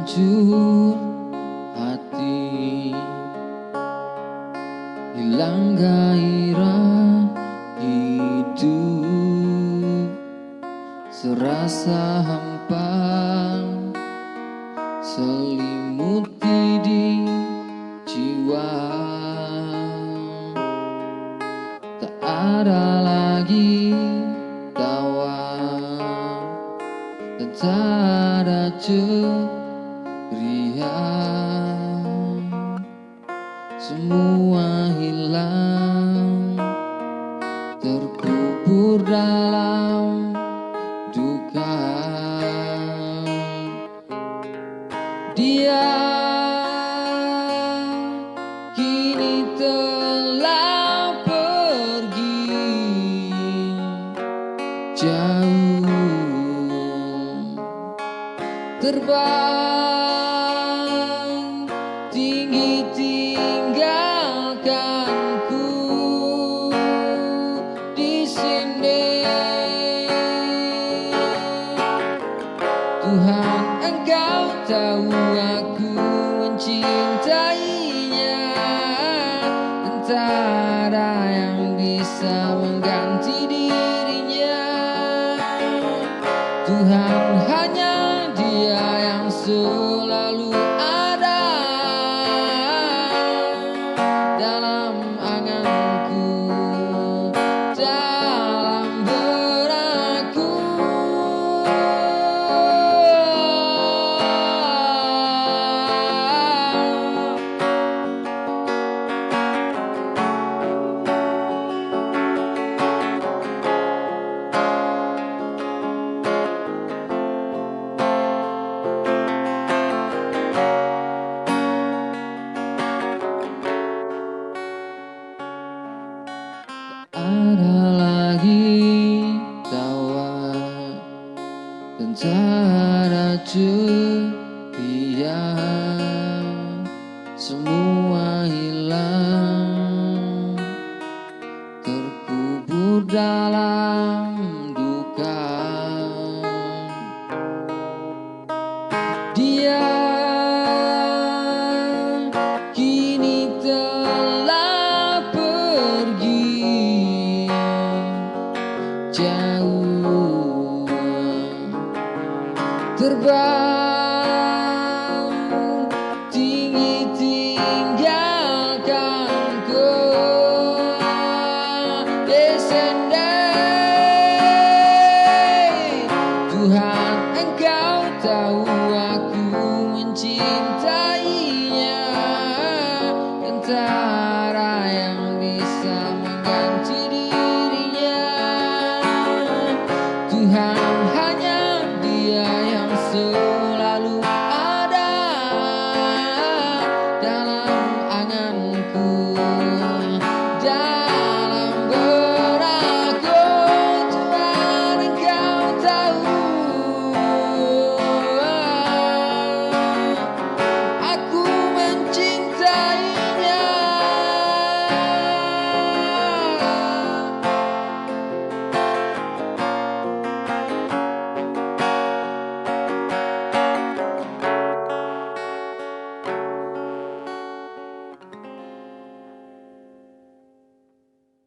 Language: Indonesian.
hancur hati, hilang gairah hidup, serasa hampa selimuti di jiwa. Tak ada lagi tawa dan tak ada ceria, semua hilang, terkubur dalam duka. Dia kini telah pergi jauh, terbang tinggi tinggalkanku di sini. Tuhan, Engkau tahu aku mencintainya, dan tak ada yang bisa mengganti dirinya. Tuhan, hanya Dia yang selalu ada dalam anganku, dalam benakku. Ada lagi tawa dan tak ada ceria, semua hilang, terkubur dalam duka. Dia kini telah pergi jauh, terbang tinggi tinggalkanku di sini. Tuhan, Engkau tahu aku mencintai